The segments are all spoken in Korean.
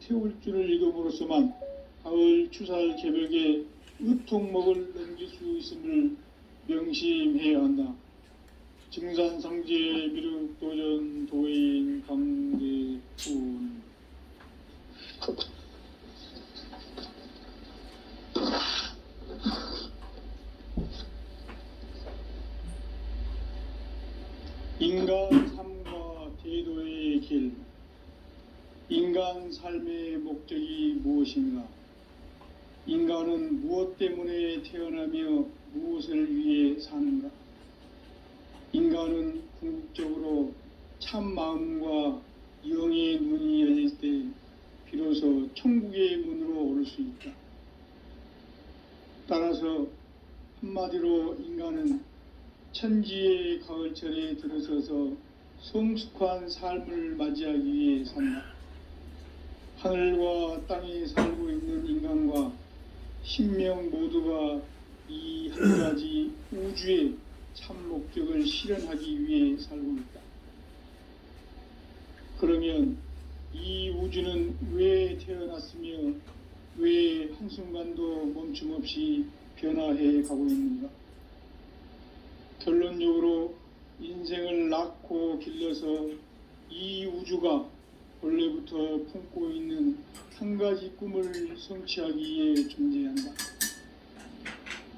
태울 줄을 이름으로서만 가을 추살 개벽에 으통목을 넘길 수 있음을 명심해야 한다. 증산상제 미륵도전 도인 강대훈. 인간 삶과 대도의 길. 인간 삶의 목적이 무엇인가? 인간은 무엇 때문에 태어나며 무엇을 위해 사는가? 인간은 궁극적으로 참 마음과 영의 눈이 열릴 때 비로소 천국의 문으로 오를 수 있다. 따라서 한마디로 인간은 천지의 가을철에 들어서서 성숙한 삶을 맞이하기 위해 산다. 하늘과 땅에 살고 있는 인간과 신명 모두가 이 한 가지 우주의 참 목적을 실현하기 위해 살고 있다. 그러면 이 우주는 왜 태어났으며 왜 한순간도 멈춤 없이 변화해 가고 있는가? 결론적으로 인생을 낳고 길러서 이 우주가 원래부터 품고 있는 한 가지 꿈을 성취하기 위해 존재한다.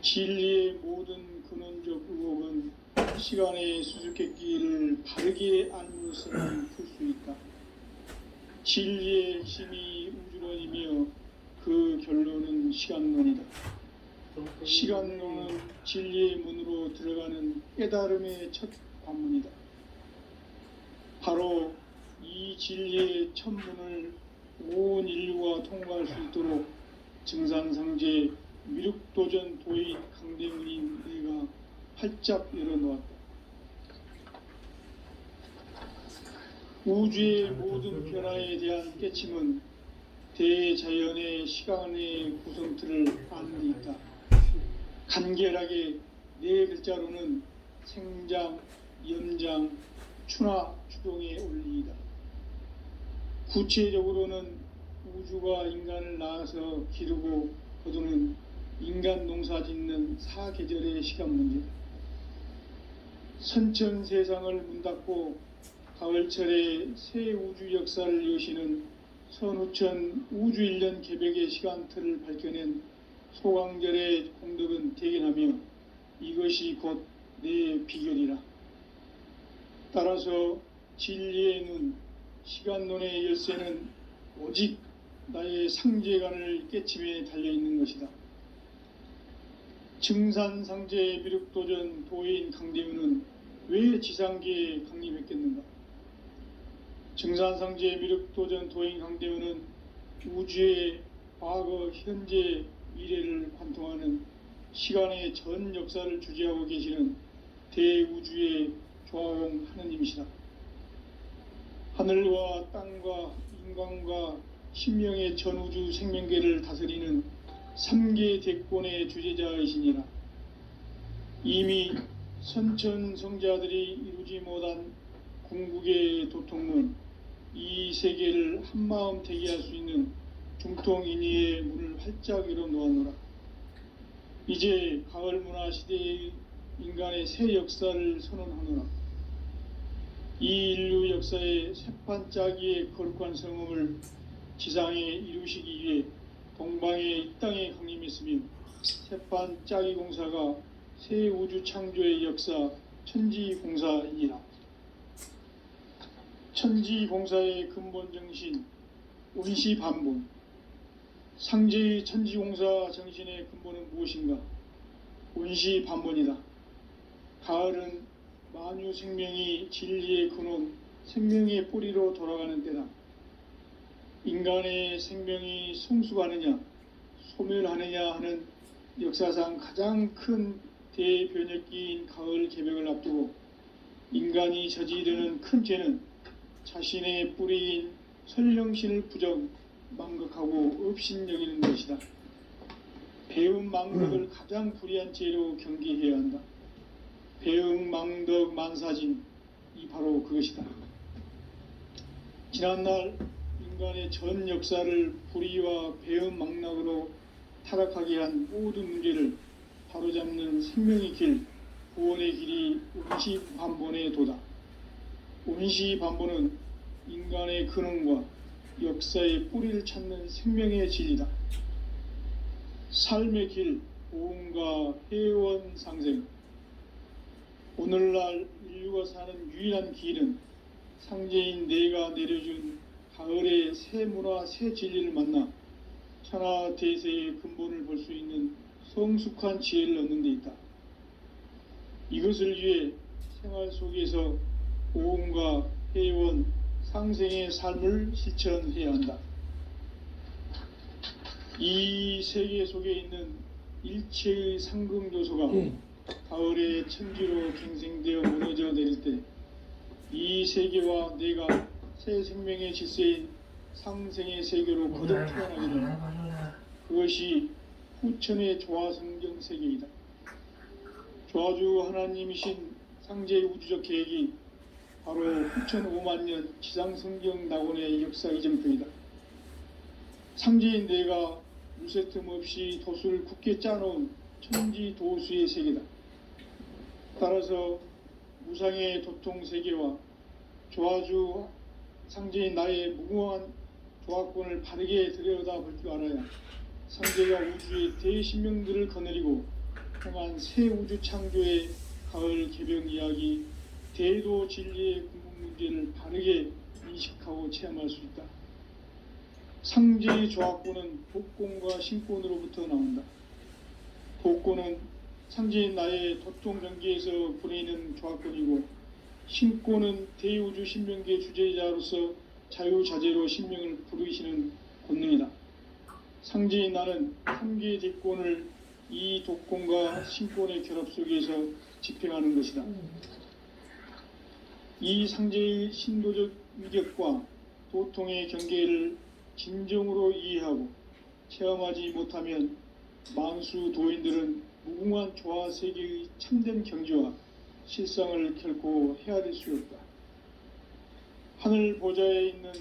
진리의 모든 근원적 의혹은 시간의 수수께끼를 바르게 알므로서는 풀 수 있다. 진리의 핵심이 우주론이며 그 결론은 시간론이다. 시간론은 진리의 문으로 들어가는 깨달음의 첫 관문이다. 바로 이 진리의 첫 문을 온 인류가 통과할 수 있도록 증산상제 미륵도전 도인 강대훈인 내가 활짝 열어놓았다. 우주의 모든 변화에 대한 깨침은 대자연의 시간의 구성틀을 아는 데 있다. 간결하게 네 글자로는 생장, 연장, 추나 추동의 원리이다. 구체적으로는 우주가 인간을 낳아서 기르고 거두는 인간 농사 짓는 사계절의 시간 문제다. 선천 세상을 문 닫고 가을철에 새 우주 역사를 여시는 선우천 우주 1년 개벽의 시간틀을 밝혀낸 소강절의 공덕은 대견하며 이것이 곧 내 비결이라. 따라서 진리의 눈, 시간론의 열쇠는 오직 나의 상제관을 깨침에 달려있는 것이다. 증산상제 미륵도전 도인 강대훈은 왜 지상계에 강림했겠는가? 증산상제 미륵도전 도인 강대훈은 우주의 과거, 현재, 미래를 관통하는 시간의 전 역사를 주재하고 계시는 대우주의 조화용 하느님이시다. 하늘과 땅과 인간과 신명의 전우주 생명계를 다스리는 3계 대권의 주재자이시니라. 이미 선천성자들이 이루지 못한 궁극의 도통문, 이 세계를 한마음 되게 할 수 있는 중통인의의 문을 활짝 열어놓았노라. 이제 가을 문화 시대의 인간의 새 역사를 선언하노라. 이 인류 역사의 새판짜기의 거룩한 성음을 지상에 이루시기 위해 동방의 이 땅에 강림했으며 새판짜기 공사가 새 우주 창조의 역사 천지공사이니라. 천지공사의 근본 정신 운시반본. 상제의 천지공사 정신의 근본은 무엇인가? 운시반본이다. 가을은 만유 생명이 진리의 근원, 생명의 뿌리로 돌아가는 때다. 인간의 생명이 성숙하느냐, 소멸하느냐 하는 역사상 가장 큰 대변혁기인 가을 개벽을 앞두고 인간이 저지르는 큰 죄는 자신의 뿌리인 선령신을 부정, 망각하고 업신여기는 것이다. 배음 망덕을 가장 불의한 죄로 경계해야 한다. 배음 망덕 만사진, 이 바로 그것이다. 지난날 인간의 전 역사를 불의와 배은망락으로 타락하게 한 모든 문제를 바로잡는 생명의 길, 구원의 길이 운시반본의 도다. 운시반본은 인간의 근원과 역사의 뿌리를 찾는 생명의 진리다. 삶의 길, 보험과 회원 상생. 오늘날 인류가 사는 유일한 길은 상제인 내가 내려준 가을의 새 문화, 새 진리를 만나 천하 대세의 근본을 볼 수 있는 성숙한 지혜를 얻는 데 있다. 이것을 위해 생활 속에서 보험과 회원, 상생의 삶을 실천해야 한다. 이 세계 속에 있는 일체의 상금 요소가 가을의 천지로 갱생되어 무너져 내릴 때 이 세계와 내가 새 생명의 질서인 상생의 세계로 거듭 태어나게 된다. 그것이 후천의 조화성경 세계이다. 조화주 하나님이신 상제의 우주적 계획이 바로 후천 5만 년 지상성경 낙원의 역사 이정표이다. 상제인 내가 무쇠 틈 없이 도수를 굳게 짜놓은 천지 도수의 세계다. 따라서 무상의 도통 세계와 조화주 상제인 나의 무궁한 조화권을 바르게 들여다볼 줄 알아야 상제가 우주의 대신명들을 거느리고 행한 새 우주 창조의 가을 개병 이야기, 대도 진리의 궁극 문제를 바르게 인식하고 체험할 수 있다. 상제의 조화권은 복권과 신권으로부터 나온다. 복권은 상제인 나의 도통 경계에서 부리는 조화권이고, 신권은 대우주 신명계 주제자로서 자유자재로 신명을 부르시는 권능이다. 상제인 나는 3개의 대권을 이 독권과 신권의 결합 속에서 집행하는 것이다. 이 상제의 신도적 위격과 도통의 경계를 진정으로 이해하고 체험하지 못하면 만수 도인들은 무궁한 조화 세계의 참된 경지와 실상을 결코 헤아릴 수 없다. 하늘 보좌에 있는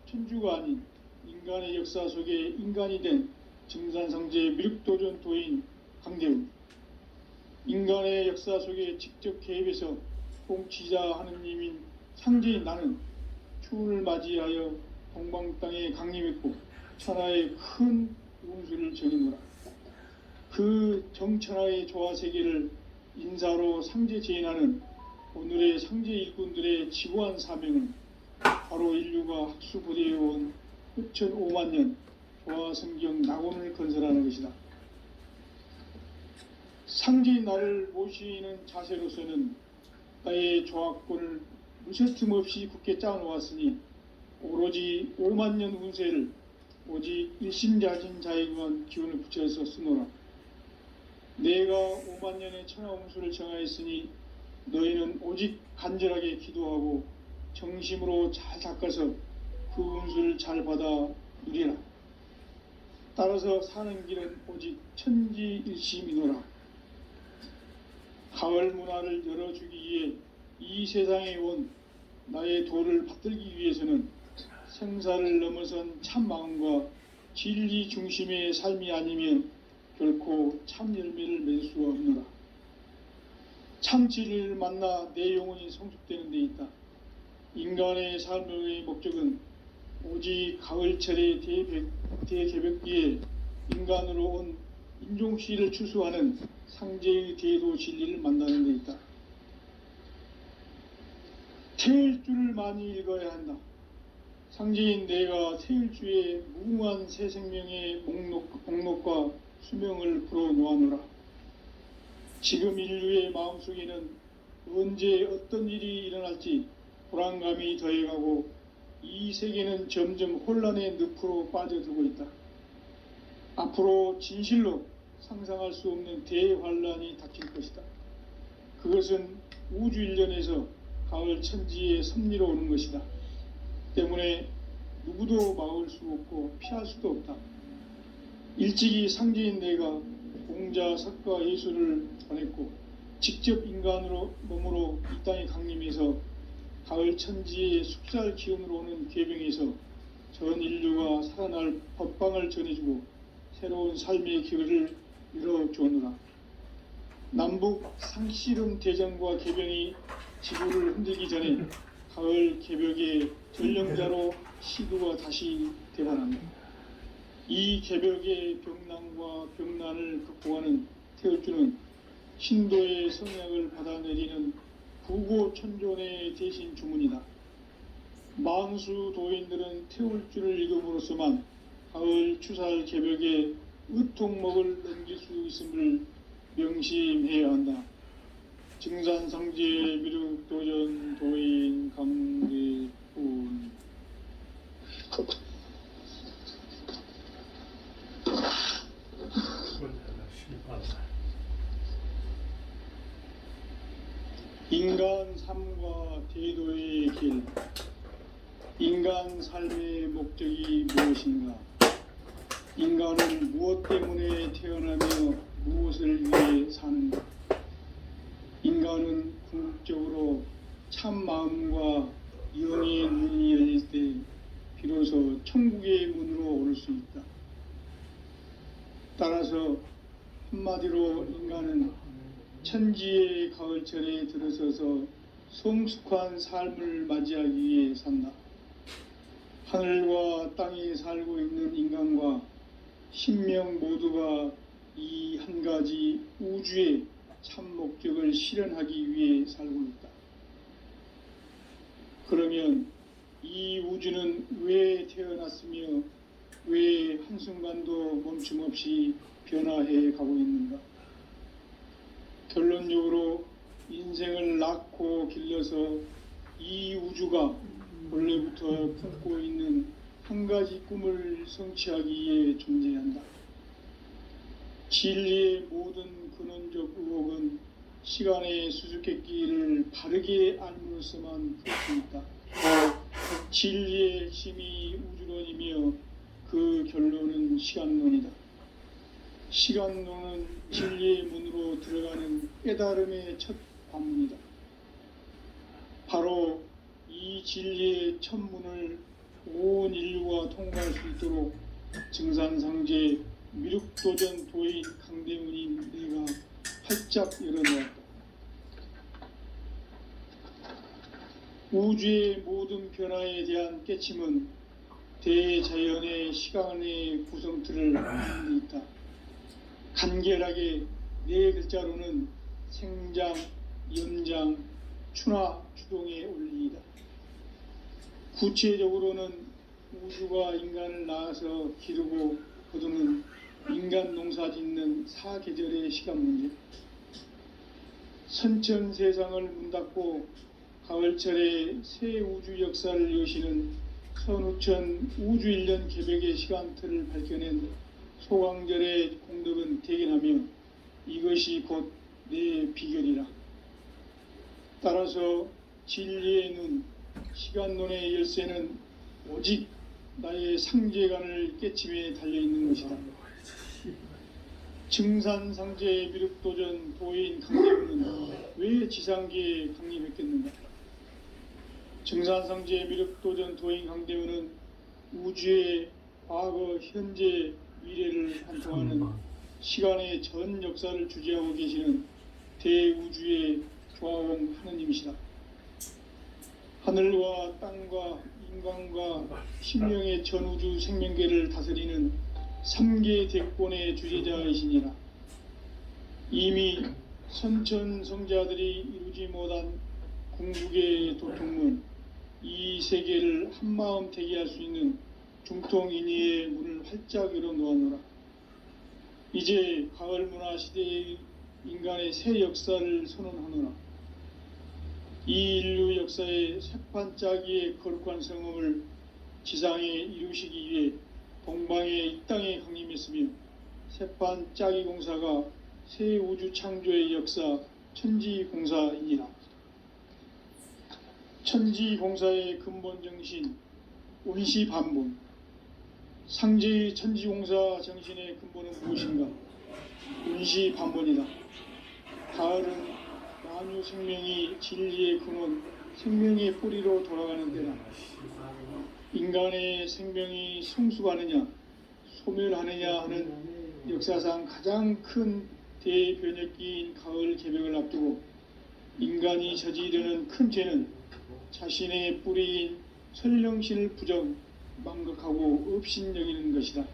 천주가 아닌 인간의 역사 속에 인간이 된 증산상제 미륵도전 도인 강대우, 인간의 역사 속에 직접 개입해서 통치자 하느님인 상제인 나는 추운을 맞이하여 동방 땅에 강림했고 천하의 큰 운수를 정해노라. 그 정천하의 조화세계를 인사로 상제 제인하는 오늘의 상제 일꾼들의 지고한 사명은 바로 인류가 학수부대해온 후천 5만 년 조화성경 낙원을 건설하는 것이다. 상제인 나를 모시는 자세로서는 나의 조화권을 무쇠틈 없이 굳게 짜놓았으니 오로지 5만 년 운세를 오직 일심자진 자에게만 기운을 붙여서 쓰노라. 내가 5만 년의 천하 운수를 정하였으니 너희는 오직 간절하게 기도하고 정심으로 잘 닦아서 그 운수를 잘 받아 누리라. 따라서 사는 길은 오직 천지일심이노라. 가을 문화를 열어주기 위해 이 세상에 온 나의 도를 받들기 위해서는 생사를 넘어선 참 마음과 진리 중심의 삶이 아니면 결코 참 열매를 맺을 수가 없노라. 참 진리를 만나 내 영혼이 성숙되는 데 있다. 인간의 삶의 목적은 오직 가을철의 대개벽기에 인간으로 온 인종시를 추수하는 상제의 대도 진리를 만나는 데 있다. 태일주를 많이 읽어야 한다. 상제인 내가 태일주의 무궁한 새 생명의 목록과 수명을 풀어놓아노라. 지금 인류의 마음속에는 언제 어떤 일이 일어날지 불안감이 더해가고 이 세계는 점점 혼란의 늪으로 빠져들고 있다. 앞으로 진실로 상상할 수 없는 대환란이 닥칠 것이다. 그것은 우주 일련에서 가을 천지의 섭리로 오는 것이다. 때문에 누구도 막을 수 없고 피할 수도 없다. 일찍이 상제인 내가 공자, 석가, 예수를 보냈고 직접 인간으로 몸으로 이 땅에 강림해서 가을 천지의 숙살 기운으로 오는 괴병에서 전 인류가 살아날 법방을 전해주고 새로운 삶의 기회를 열어주었노라. 남북 상씨름 대전과 개병이 지구를 흔들기 전에 가을 개벽의 전령자로 시도가 다시 되반합니다. 이 개벽의 병난과 병난을 극복하는 태울주는 신도의 성약을 받아내리는 구고천존의 대신 주문이다. 망수 도인들은 태울주를 읽음으로써만 가을 추살 개벽의 의통목을 넘길 수 있음을 명심해야 한다. 증산상제 미륵도전 도인 강대훈. 인간 삶과 대도의 길. 인간 삶의 목적이 무엇인가? 인간은 무엇 때문에 태어나며 무엇을 위해 사는가? 인간은 궁극적으로 참 마음과 영의 문이 열릴 때 비로소 천국의 문으로 오를 수 있다. 따라서 한마디로 인간은 천지의 가을철에 들어서서 성숙한 삶을 맞이하기 위해 산다. 하늘과 땅에 살고 있는 인간과 신명 모두가 이 한 가지 우주의 참 목적을 실현하기 위해 살고 있다. 그러면 이 우주는 왜 태어났으며 왜 한순간도 멈춤 없이 변화해 가고 있는가? 결론적으로 인생을 낳고 길러서 이 우주가 원래부터 품고 있는 한 가지 꿈을 성취하기 위해 존재한다. 진리의 모든 근원적 의혹은 시간의 수수께끼를 바르게 알므로써만 풀 수 있다. 진리의 핵심이 우주론이며 그 결론은 시간론이다. 시간론은 진리의 문으로 들어가는 깨달음의 첫 관문이다. 바로 이 진리의 첫 문을 온 인류가 통과할 수 있도록 증산상제 미륵도전 도인 강대문이 내가 활짝 열어놓았다. 우주의 모든 변화에 대한 깨침은 대자연의 시간의 구성틀을 갖는 데 있다. 간결하게 네 글자로는 생장, 연장, 추나, 추동의 원리이다. 구체적으로는 우주가 인간을 낳아서 기르고 거두는 인간 농사 짓는 사계절의 시간 문제, 선천 세상을 문닫고 가을철에 새 우주 역사를 여시는 선우천 우주 1년 개벽의 시간틀을 밝혀낸 소강절의 공덕은 대견하며 이것이 곧 내 비결이라. 따라서 진리의 눈, 시간론의 열쇠는 오직 나의 상제관을 깨침에 달려있는 것이다. 증산상제 미륵도전 도인 강대문은 왜 지상계에 강림했겠는가? 증산상제 미륵도전 도인 강대문은 우주의 과거, 현재, 미래를 관통하는 시간의 전 역사를 주재하고 계시는 대우주의 조화원 하느님이시다. 하늘과 땅과 인간과 신명의 전우주 생명계를 다스리는 3계 대권의 주제자이시니라. 이미 선천성자들이 이루지 못한 궁극의 도통문, 이 세계를 한마음 되게 할 수 있는 중통인의의 문을 활짝 열어놓았노라. 이제 가을 문화 시대의 인간의 새 역사를 선언하노라. 이 인류 역사의 새판짜기의 거룩한 성음을 지상에 이루시기 위해 동방의 이 땅에 강림했으며 새판짜기 공사가 새 우주 창조의 역사 천지공사이니라. 천지공사의 근본 정신 운시반본, 상제의 천지공사 정신의 근본은 무엇인가? 운시반본이다. 가을은 만유 생명이 진리의 근원, 생명의 뿌리로 돌아가는 때다. 인간의 생명이 성숙하느냐 소멸하느냐 하는 역사상 가장 큰 대변혁기인 가을 개벽을 앞두고 인간이 저지르는 큰 죄는 자신의 뿌리인 설령신을 부정 망각하고 업신여기는 것이다.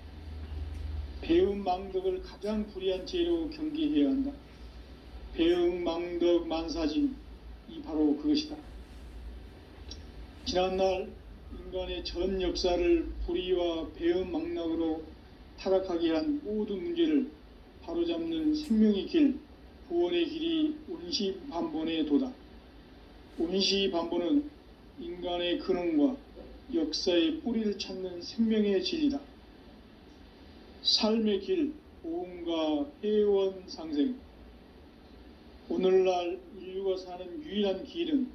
배음 망덕을 가장 불의한 죄로 경계해야 한다. 배음 망덕 만사진이 바로 그것이다. 지난날 인간의 전 역사를 불의와 배음 망락으로 타락하게 한 모든 문제를 바로잡는 생명의 길, 구원의 길이 운시반본의 도다. 운시반본은 인간의 근원과 역사의 뿌리를 찾는 생명의 진리다. 삶의 길, 보험과 회원 상생. 오늘날 인류가 사는 유일한 길은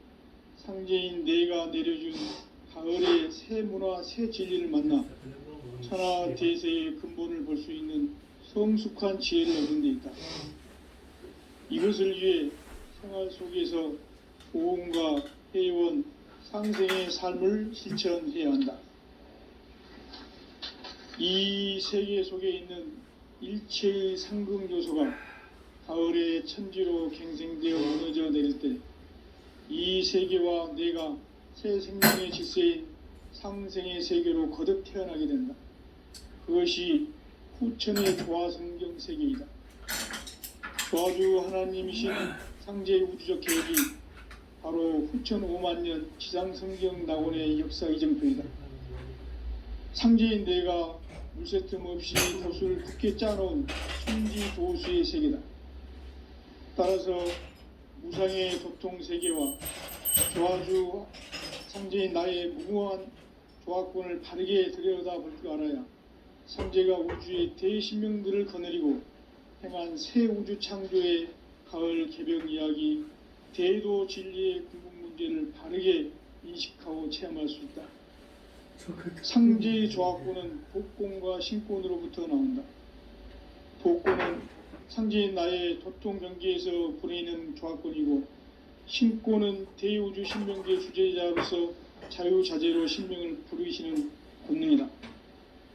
상제인 내가 내려준 가을의 새 문화, 새 진리를 만나 천하 대세의 근본을 볼 수 있는 성숙한 지혜를 얻는 데 있다. 이것을 위해 생활 속에서 보험과 회원, 상생의 삶을 실천해야 한다. 이 세계 속에 있는 일체의 상극 요소가 가을의 천지로 갱생되어 무너져 내릴 때 이 세계와 내가 새 생명의 질서인 상생의 세계로 거듭 태어나게 된다. 그것이 후천의 조화성경 세계이다. 조화주 하나님이신 상제의 우주적 계획이 바로 후천 5만 년 지상성경 낙원의 역사 이정표이다. 상제인 내가 물새 틈 없이 돛을 굳게 짜놓은 천지 도수의 세계다. 따라서 무상의 도통 세계와 조화주 상제인 나의 무궁한 조화권을 바르게 들여다볼 줄 알아야 상제가 우주의 대신명들을 거느리고 행한 새 우주 창조의 가을 개벽 이야기, 대도 진리의 궁극 문제를 바르게 인식하고 체험할 수 있다. 상제의 조화권은 복권과 신권으로부터 나온다. 복권은 상제인 나의 도통 경계에서 보내는 조화권이고, 신권은 대우주 신명계 주제자로서 자유자재로 신명을 부르시는 권능이다.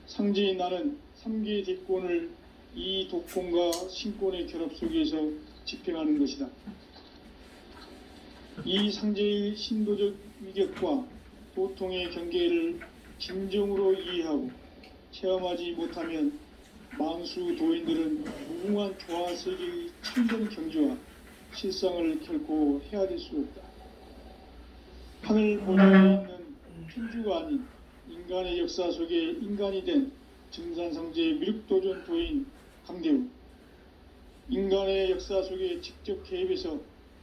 상제인 나는 3개의 대권을 이 독권과 신권의 결합 속에서 집행하는 것이다. 이 상제의 신도적 위격과 도통의 경계를 진정으로 이해하고 체험하지 못하면 만수 도인들은 무궁한 조화 세계의 참된 경지와 실상을 결코 헤아릴 수 없다. 하늘 보좌에 있는 천주가 아닌 인간의 역사 속에 인간이 된 증산상제의 미륵도전 도인 강대우, 인간의 역사 속에 직접 개입해서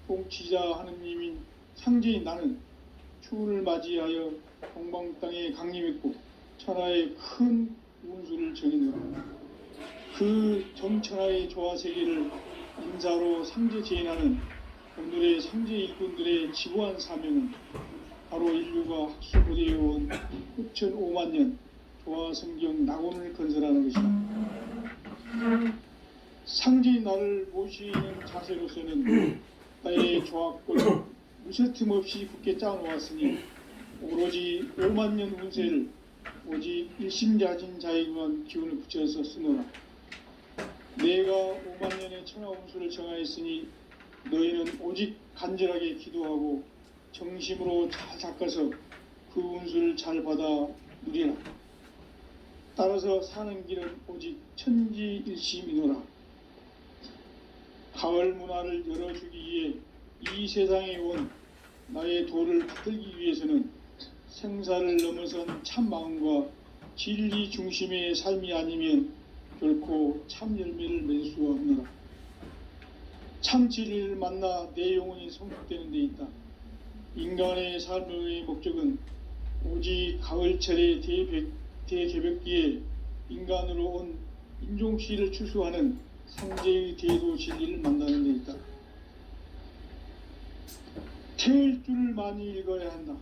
통치자 하느님인 상제인 나는 추운을 맞이하여 동방 땅에 강림했고 천하의 큰 운수를 정의노라. 그 정천하의 조화세계를 인사로 상제 제인하는 오늘의 상제 일꾼들의 지고한 사명은 바로 인류가 학수고대해온 후천 5만 년 조화성경 낙원을 건설하는 것이다. 상제인 나를 모시는 자세로서는 나의 조화권을 무쇠틈 없이 굳게 짜놓았으니 오로지 5만 년 운세를 오직 일심자진 자에게만 기운을 붙여서 쓰노라. 내가 5만 년의 천하 운수를 정하였으니 너희는 오직 간절하게 기도하고 정심으로 잘 닦아서 그 운수를 잘 받아 누리라. 따라서 사는 길은 오직 천지일심이노라. 가을 문화를 열어주기 위해 이 세상에 온 나의 도를 받들기 위해서는 생사를 넘어선 참 마음과 진리 중심의 삶이 아니면 결코 참 열매를 맺을 수가 없노라. 참 진리를 만나 내 영혼이 성숙되는 데 있다. 인간의 삶의 목적은 오직 가을철의 대개벽기에 인간으로 온 인종씨를 추수하는 상제의 대도 진리를 만나는 데 있다. 태일주를 많이 읽어야 한다.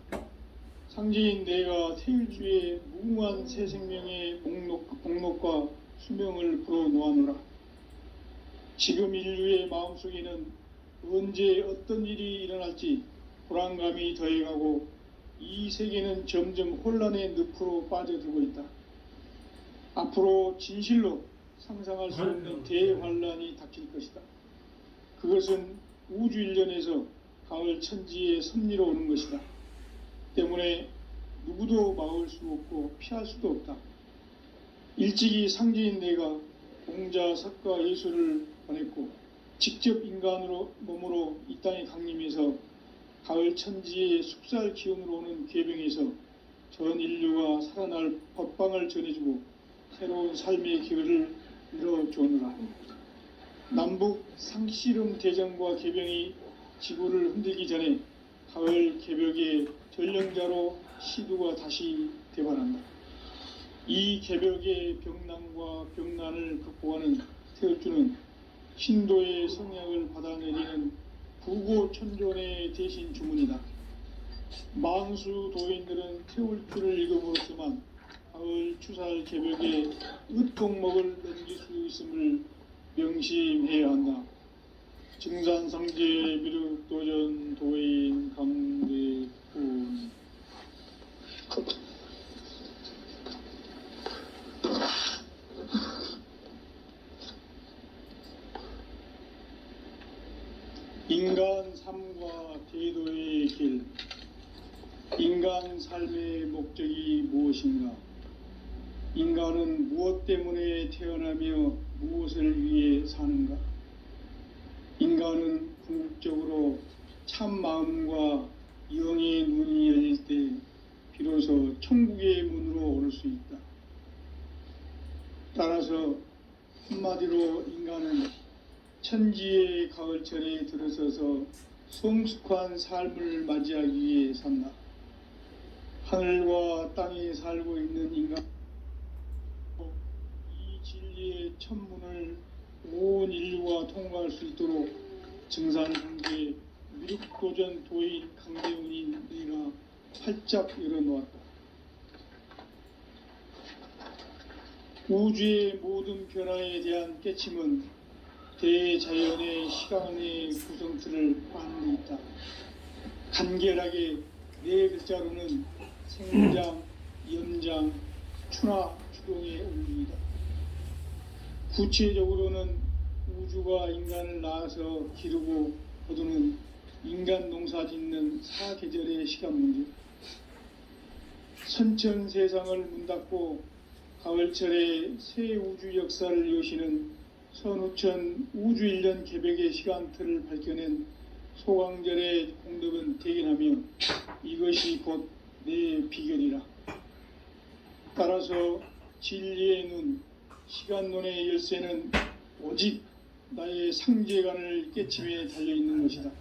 상제인 내가 태일주의 무궁한 새 생명의 목록과 수명을 불어놓아노라. 지금 인류의 마음속에는 언제 어떤 일이 일어날지 불안감이 더해가고 이 세계는 점점 혼란의 늪으로 빠져들고 있다. 앞으로 진실로 상상할 수 없는 대환란이 닥칠 것이다. 그것은 우주 일련에서 가을 천지의 섭리로 오는 것이다. 때문에 누구도 막을 수 없고 피할 수도 없다. 일찍이 상제인 내가 공자, 석가, 예수를 보냈고 직접 인간으로 몸으로 이 땅에 강림해서 가을 천지의 숙살 기운으로 오는 계병에서 전 인류가 살아날 법방을 전해주고 새로운 삶의 기회를 이뤄주느라. 남북 상씨름 대전과 개병이 지구를 흔들기 전에 가을 개벽의 전령자로 시두가 다시 되관한다. 이 개벽의 병난과 병난을 극복하는 태울주는 신도의 성약을 받아내리는 부고천존의 대신 주문이다. 망수 도인들은 태울주를 읽음으로써만 가을 추살 개벽의 으통목을 넘길 수 있음을 명심해야 한다. 증산상제 미륵도전 도인 강대훈. 인간 삶과 대도의 길. 인간 삶의 목적이 무엇인가? 인간은 무엇 때문에 태어나며 무엇을 위해 사는가? 인간은 궁극적으로 참 마음과 영의 눈이 열릴 때 비로소 천국의 문으로 오를 수 있다. 따라서 한마디로 인간은 천지의 가을철에 들어서서 성숙한 삶을 맞이하기 위해 산다. 하늘과 땅에 살고 있는 인간, 이 진리의 천문을 온 인류가 통과할 수 있도록 증산상제 미륵도전 도인 강대훈이 내가 활짝 열어놓았다. 우주의 모든 변화에 대한 깨침은 대자연의 시간의 구성틀을 파는 데 있다. 간결하게 네 글자로는 생장, 연장, 추나 추동의 원리이다. 구체적으로는 우주가 인간을 낳아서 기르고 거두는 인간 농사 짓는 사계절의 시간 문제. 선천 세상을 문 닫고 가을철에 새 우주 역사를 여시는 선우천 우주일년 개벽의 시간틀을 밝혀낸 소강절의 공덕은 대견하며 이것이 곧 내 비결이라. 따라서 진리의 눈, 시간론의 열쇠는 오직 나의 상제관을 깨침에 달려있는 것이다.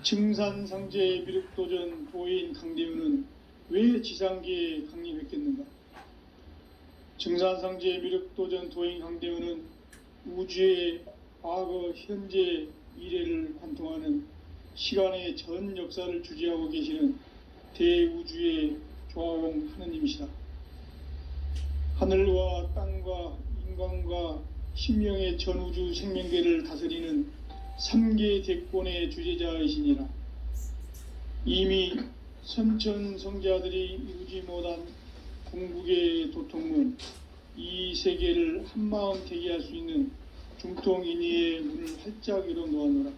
증산상제 미륵도전 도인 강대훈은 왜 지상계에 강림했겠는가? 증산상제 미륵도전 도인 강대훈은 우주의 과거, 현재, 미래를 관통하는 시간의 전 역사를 주재하고 계시는 대우주의 조화공 하느님이시다. 하늘과 땅과 인간과 신명의 전우주 생명계를 다스리는 3계 대권의 주재자이시니라. 이미 선천 성자들이 이루지 못한 궁극의 도통문, 이 세계를 한마음 되게 할 수 있는 중통인의의 문을 활짝 열어놓았노라.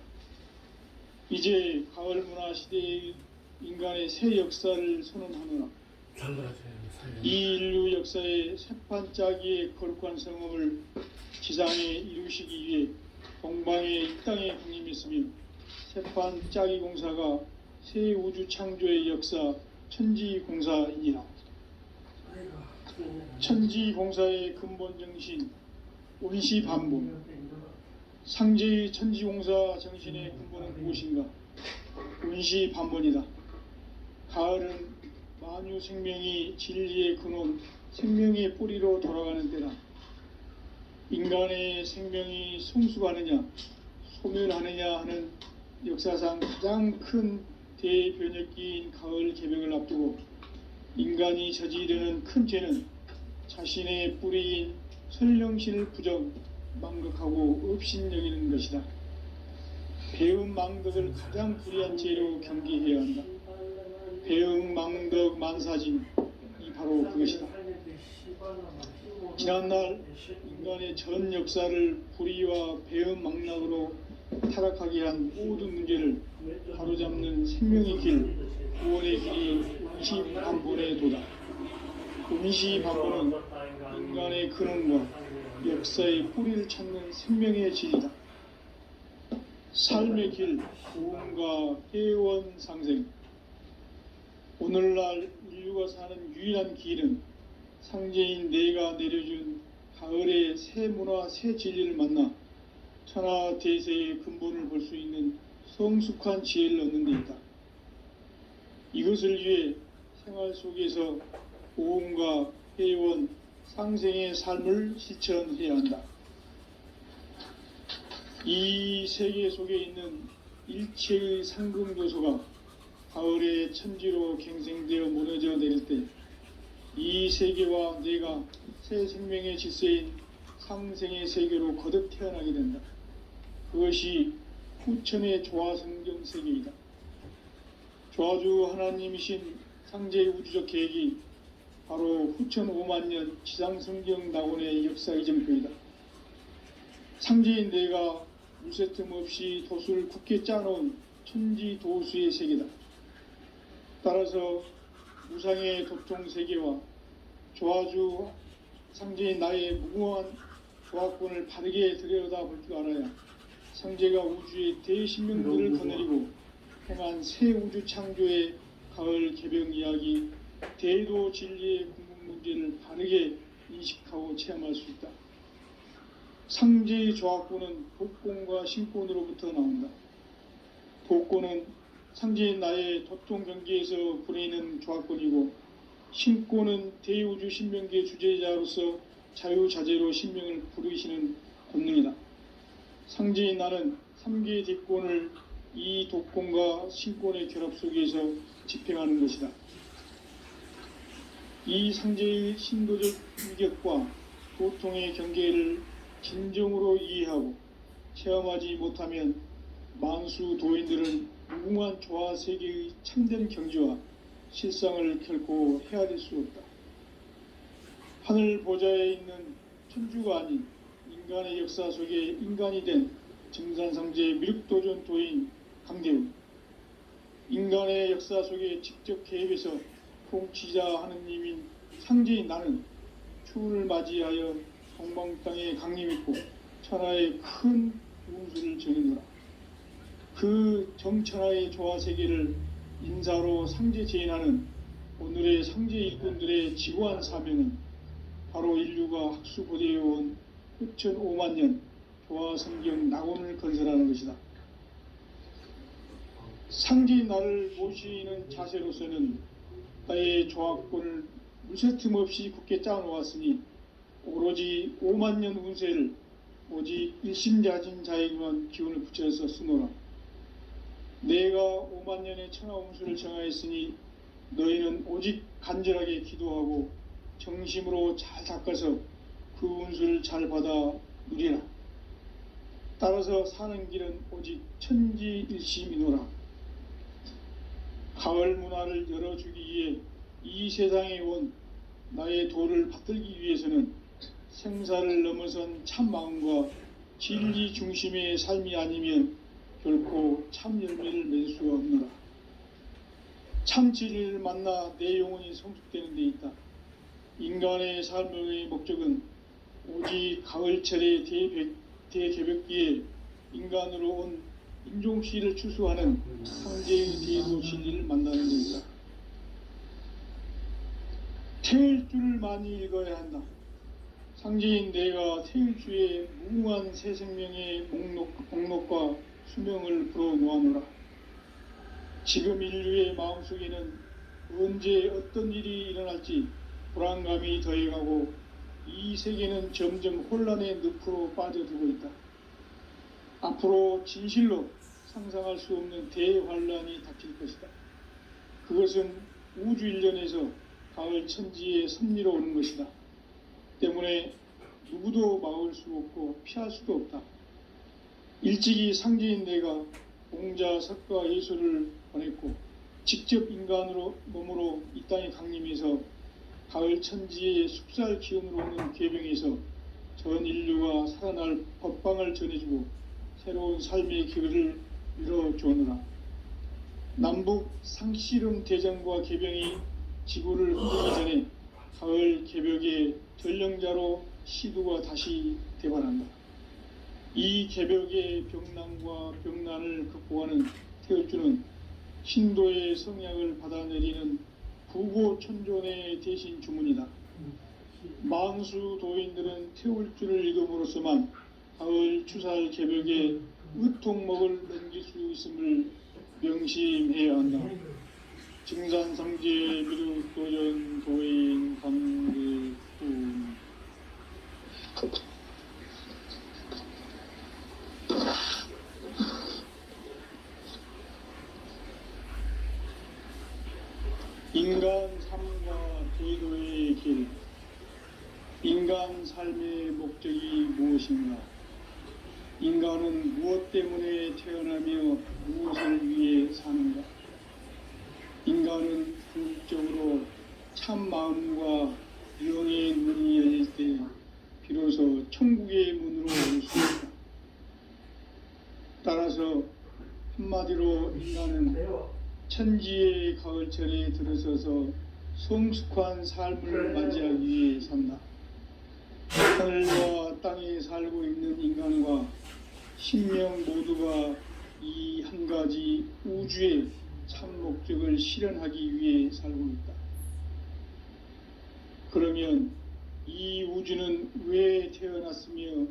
이제 가을 문화 시대의 인간의 새 역사를 선언하노라. 이 인류 역사의 새판짜기의 거룩한 성험을 지상에 이루시기 위해 동방의 이 땅에 강림했으며 새판짜기 공사가 새 우주 창조의 역사 천지공사이니라. 천지공사의 근본 정신 온시반복. 상제의 천지공사 정신의 근본은 무엇인가? 온시반복이다. 가을은 만유 생명이 진리의 근원, 생명의 뿌리로 돌아가는 때다. 인간의 생명이 성숙하느냐, 소멸하느냐 하는 역사상 가장 큰 대변혁기인 가을 개벽을 앞두고 인간이 저지르는 큰 죄는 자신의 뿌리인 설령신을 부정, 망극하고 업신여기는 것이다. 배운 망덕을 가장 불의한 죄로 경계해야 한다. 배응망덕 만사진, 이 바로 그것이다. 지난날 인간의 전 역사를 불의와 배은망락으로 타락하게 한 모든 문제를 바로잡는 생명의 길, 구원의 길이 임시반본의 도다. 임시반본은 인간의 근원과 역사의 뿌리를 찾는 생명의 진리다. 삶의 길, 구원과 회원 상생. 오늘날 인류가 사는 유일한 길은 상제인 내가 내려준 가을의 새 문화, 새 진리를 만나 천하 대세의 근본을 볼 수 있는 성숙한 지혜를 얻는 데 있다. 이것을 위해 생활 속에서 보험과 회원, 상생의 삶을 실천해야 한다. 이 세계 속에 있는 일체의 상금 요소가 가을의 천지로 갱생되어 무너져 내릴 때 이 세계와 내가 새 생명의 질서인 상생의 세계로 거듭 태어나게 된다. 그것이 후천의 조화성경 세계이다. 조화주 하나님이신 상제의 우주적 계획이 바로 후천 5만년 지상성경 낙원의 역사 이정표이다. 상제인 내가 물새틈 없이 도수를 굳게 짜놓은 천지 도수의 세계다. 따라서 무상의 도통 세계와 조화주 상제인 나의 무궁한 조화권을 바르게 들여다볼 줄 알아야 상제가 우주의 대신명들을 거느리고 행한 새 우주 창조의 가을 개병 이야기, 대도 진리의 궁극 문제를 바르게 인식하고 체험할 수 있다. 상제의 조화권은 독권과 신권으로부터 나온다. 독권은 상제인 나의 도통 경계에서 부리는 조화권이고, 신권은 대우주 신명계 주제자로서 자유자재로 신명을 부르시는 권능이다. 상제인 나는 3개의 뒷권을 이 독권과 신권의 결합 속에서 집행하는 것이다. 이 상제의 신도적 위격과 도통의 경계를 진정으로 이해하고 체험하지 못하면 만수 도인들은 무궁한 조화 세계의 참된 경지와 실상을 결코 헤아릴 수 없다. 하늘 보좌에 있는 천주가 아닌 인간의 역사 속에 인간이 된 증산상제 미륵도전 도인 강대훈, 인간의 역사 속에 직접 개입해서 통치자 하느님인 상제인 나는 추운을 맞이하여 동방 땅에 강림했고 천하의 큰 운수를 정해노라. 그 정천하의 조화 세계를 인사로 상제 제인하는 오늘의 상제 일꾼들의 지고한 사명은 바로 인류가 학수고대해온 후천 5만년 조화성경 낙원을 건설하는 것이다. 상제인 나를 모시는 자세로서는 나의 조화권을 물새틈 없이 굳게 짜놓았으니 오로지 5만년 운세를 오직 일심자진 자에게만 기운을 붙여서 쓰노라. 내가 5만년의 천하 운수를 정하였으니 너희는 오직 간절하게 기도하고 정심으로 잘 닦아서 그 운수를 잘 받아 누리라. 따라서 사는 길은 오직 천지일심이노라. 가을 문화를 열어주기 위해 이 세상에 온 나의 도를 받들기 위해서는 생사를 넘어선 참 마음과 진리 중심의 삶이 아니면 결코 참 열매를 맺을 수가 없노라. 참 진리를 만나 내 영혼이 성숙되는 데 있다. 인간의 삶의 목적은 오직 가을철의 대개벽기에 인간으로 온 인종시를 추수하는 상제의 대도 진리를 만나는 데 있다. 태일주를 많이 읽어야 한다. 상제인 내가 태일주의 무궁한 새 생명의 목록과 수명을 불어놓아노라. 지금 인류의 마음속에는 언제 어떤 일이 일어날지 불안감이 더해가고 이 세계는 점점 혼란의 늪으로 빠져들고 있다. 앞으로 진실로 상상할 수 없는 대환란이 닥칠 것이다. 그것은 우주 일련에서 가을 천지의 섭리로 오는 것이다. 때문에 누구도 막을 수 없고 피할 수도 없다. 일찍이 상제인 내가 공자, 석가, 예수를 보냈고 직접 인간으로 몸으로 이 땅에 강림해서 가을 천지의 숲살 기운으로 오는 계병에서 전 인류가 살아날 법방을 전해주고 새로운 삶의 기회를 열어주느라. 남북 상씨름 대전과 계병이 지구를 흔들기 전에 가을 개벽의 전령자로 시두가 다시 대발한다. 이 개벽의 병난과 병난을 극복하는 태울주는 신도의 성약을 받아내리는 부고천존의 대신 주문이다. 망수 도인들은 태울주를 읽음으로써만 가을 추살 개벽의 의통목을 넘길 수 있음을 명심해야 한다. 증산상제 미륵도전 도인 강대훈. 인간 삶과 제도의 길. 인간 삶의 목적이 무엇인가? 인간은 무엇 때문에 태어나며 무엇을 위해 사는가? 인간은 궁극적으로 참 마음과 영의 문이 열릴 때 비로소 천국의 문으로 올 수 있다. 따라서 한마디로 인간은 천지의 가을철에 들어서서 성숙한 삶을 맞이하기 위해 산다. 하늘과 땅에 살고 있는 인간과 신명 모두가 이 한 가지 우주의 참 목적을 실현하기 위해 살고 있다. 그러면 이 우주는 왜 태어났으며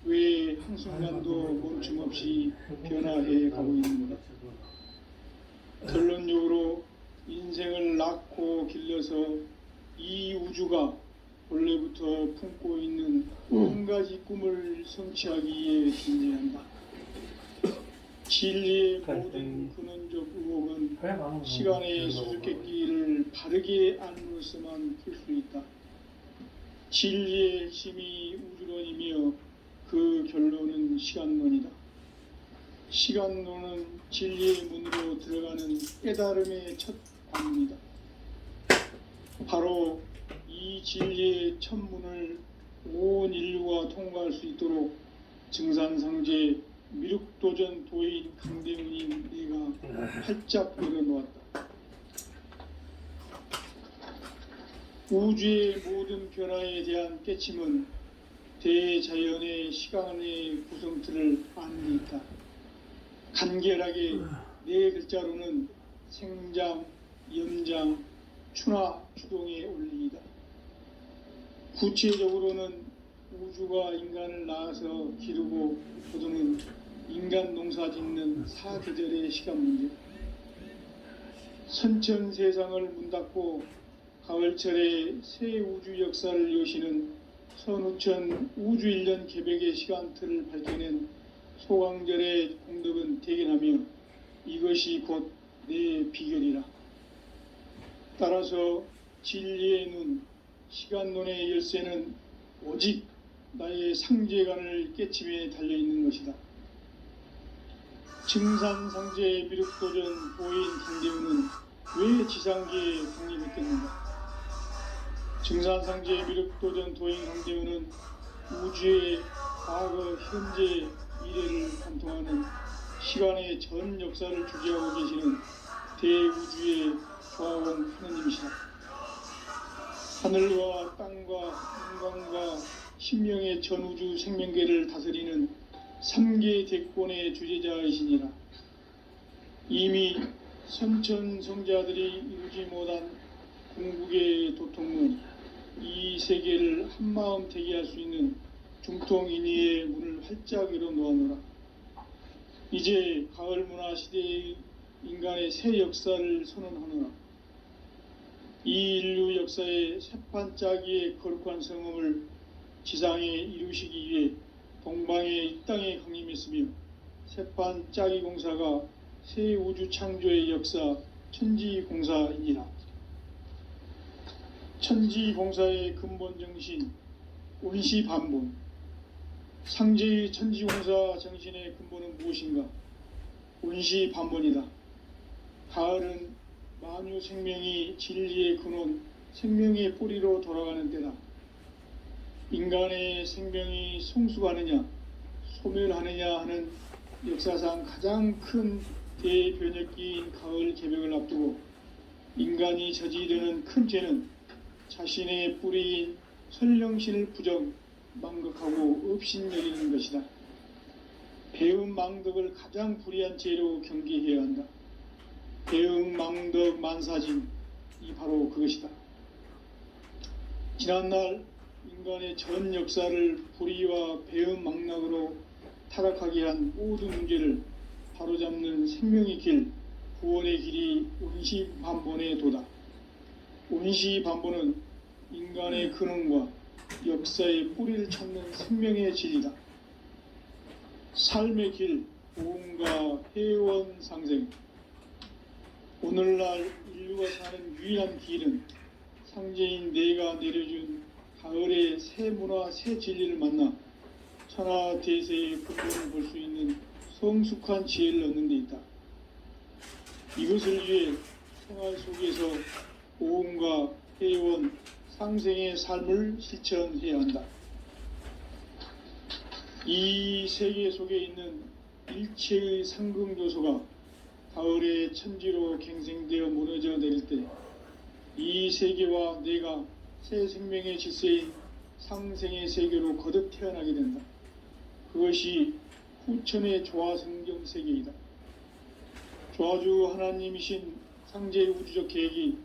왜 한순간도 멈춤없이 변화해 가고 있는가? 결론적으로 인생을 낳고 길러서 이 우주가 원래부터 품고 있는 한 가지 꿈을 성취하기 위해 존재한다. 진리의 모든 근원적 의혹은 시간의 수수께끼를 바르게 알므로서만 풀 수 있다. 진리의 핵심이 우주론이며 그 결론은 시간론이다. 시간론은 진리의 문으로 들어가는 깨달음의 첫 관문이다. 바로 이 진리의 첫 문을 온 인류가 통과할 수 있도록 증산상제 미륵도전 도인 강대훈인 내가 활짝 열어놓았다. 우주의 모든 변화에 대한 깨침은 대자연의 시간의 구성틀을 아는 데 있다. 간결하게 네 글자로는 생장, 염장, 추나 추동의 원리이다. 구체적으로는 우주가 인간을 낳아서 기르고 거두는 인간 농사 짓는 사계절의 시간 문제. 선천 세상을 문 닫고 가을철에 새 우주 역사를 여시는 선우천 우주 1년 개벽의 시간틀을 밝혀낸 소강절의 공덕은 대견하며 이것이 곧 내 비결이라. 따라서 진리의 눈, 시간론의 열쇠는 오직 나의 상제관을 깨침에 달려있는 것이다. 증산상제 미륵도전 도인 강대훈은 왜 지상계에 강림했겠는가? 증산상제 미륵도전 도인 강대훈은 우주의 과거, 현재, 미래를 관통하는 시간의 전 역사를 주재하고 계시는 대우주의 조화원 하느님이시다. 하늘과 땅과 인간과 신명의 전우주 생명계를 다스리는 3계 대권의 주제자이시니라. 이미 선천성자들이 이루지 못한 궁극의 도통문, 이 세계를 한마음 되게 할 수 있는 중통인의의 문을 활짝 열어놓아노라. 이제 가을 문화 시대의 인간의 새 역사를 선언하노라. 이 인류 역사의 새판짜기의 거룩한 성음을 지상에 이루시기 위해 동방의 이 땅에 강림했으며 새판짜기 공사가 새 우주 창조의 역사 천지공사이니라. 천지공사의 근본 정신 온시반본. 상제의 천지공사 정신의 근본은 무엇인가? 온시반본이다. 가을은 만유 생명이 진리의 근원, 생명의 뿌리로 돌아가는 때다. 인간의 생명이 성숙하느냐, 소멸하느냐 하는 역사상 가장 큰 대변혁기인 가을 개벽을 앞두고 인간이 저지르는 큰 죄는 자신의 뿌리인 선령신을 부정, 망각하고 업신여기는 것이다. 배음 망덕을 가장 불의한 죄로 경계해야 한다. 배음 망덕 만사진, 이 바로 그것이다. 지난날 인간의 전 역사를 불의와 배음 망락으로 타락하게 한 모든 문제를 바로잡는 생명의 길, 구원의 길이 운시반본의 도다. 운시반본은 인간의 근원과 역사의 뿌리를 찾는 생명의 진리다. 삶의 길, 보험과 회원 상생. 오늘날 인류가 사는 유일한 길은 상제인 내가 내려준 가을의 새 문화, 새 진리를 만나 천하 대세의 근본을 볼 수 있는 성숙한 지혜를 얻는 데 있다. 이것을 위해 생활 속에서 보험과 회원, 상생의 삶을 실천해야 한다. 이 세계 속에 있는 일체의 상금 요소가 가을의 천지로 갱생되어 무너져 내릴 때 이 세계와 내가 새 생명의 질서인 상생의 세계로 거듭 태어나게 된다. 그것이 후천의 조화성경 세계이다. 조화주 하나님이신 상제의 우주적 계획이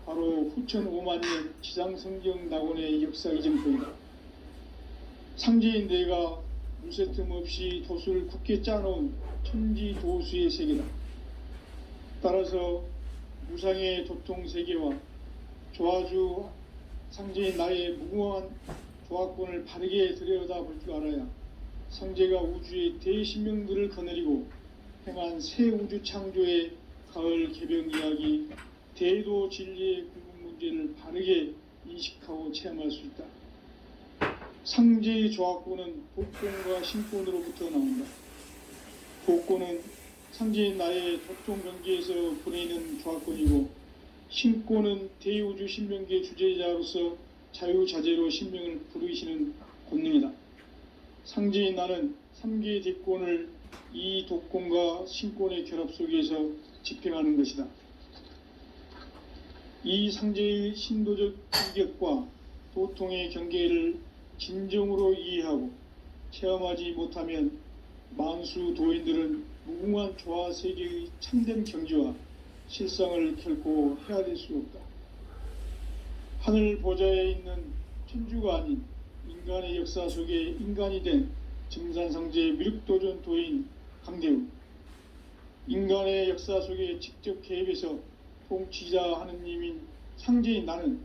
바로 후천 5만 년 지상성경 낙원의 역사 이정표이다. 상제인 내가 물새 틈 없이 도수를 굳게 짜놓은 천지 도수의 세계다. 따라서 무상의 도통 세계와 조화주 상제인 나의 무궁한 조화권을 바르게 들여다볼 줄 알아야 상제가 우주의 대신명들을 거느리고 행한 새 우주 창조의 가을 개벽 이야기, 대도 진리의 궁극 문제를 바르게 인식하고 체험할 수 있다. 상제의 조화권은 복권과 신권으로부터 나온다. 복권은 상제인 나의 도통 경계에서 보내는 조화권이고, 신권은 대우주 신명기의 주제자로서 자유자재로 신명을 부르시는 권능이다. 상제인 나는 3개의 대권을 이 독권과 신권의 결합 속에서 집행하는 것이다. 이 상제의 신도적 인격과 도통의 경계를 진정으로 이해하고 체험하지 못하면 만수 도인들은 무궁한 조화 세계의 참된 경지와 실상을 결코 헤아릴 수 없다. 하늘 보좌에 있는 천주가 아닌 인간의 역사 속에 인간이 된 증산상제 미륵도전 도인 강대우, 인간의 역사 속에 직접 개입해서 통치자 하느님인 상제인 나는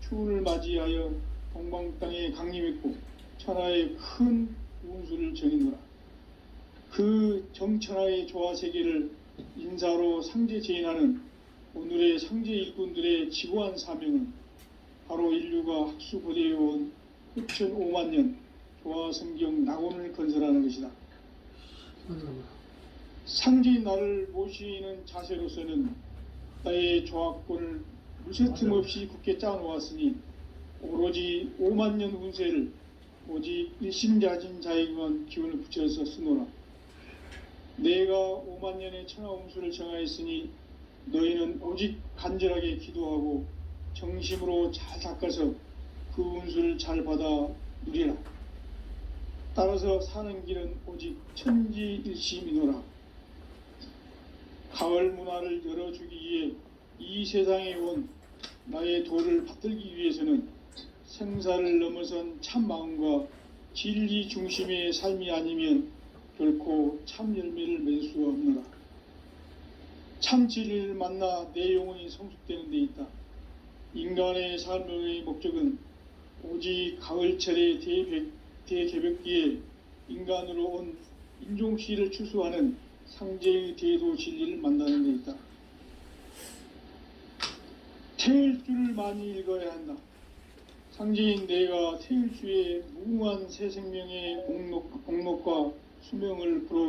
추운을 맞이하여 동방 땅에 강림했고 천하의 큰 운수를 정의노라. 그 정천하의 조화 세계를 인사로 상제 제인하는 오늘의 상제 일꾼들의 지고한 사명은 바로 인류가 학수고대해온 후천 5만 년 조화 성경 낙원을 건설하는 것이다. 상제인 나를 모시는 자세로서는 나의 조화권을 물새 틈 없이 굳게 짜놓았으니 오로지 5만 년 운세를 오직 일심자진 자에게만 기운을 붙여서 쓰노라. 내가 5만 년의 천하 운수를 정하였으니 너희는 오직 간절하게 기도하고 정심으로 잘 닦아서 그 운수를 잘 받아 누리라. 따라서 사는 길은 오직 천지일심이노라. 가을 문화를 열어주기 위해 이 세상에 온 나의 도를 받들기 위해서는 생사를 넘어선 참 마음과 진리 중심의 삶이 아니면 결코 참 열매를 맺을 수 없노라. 참 진리를 만나 내 영혼이 성숙되는 데 있다. 인간의 삶의 목적은 오직 가을철의 대개벽기에 인간으로 온 인종시를 추수하는 상제의 대도 진리를 만나는 데 있다. 태일주를 많이 읽어야 한다. 상제인 내가 태일주의 무궁한 새 생명의 공록과 수명을 불어온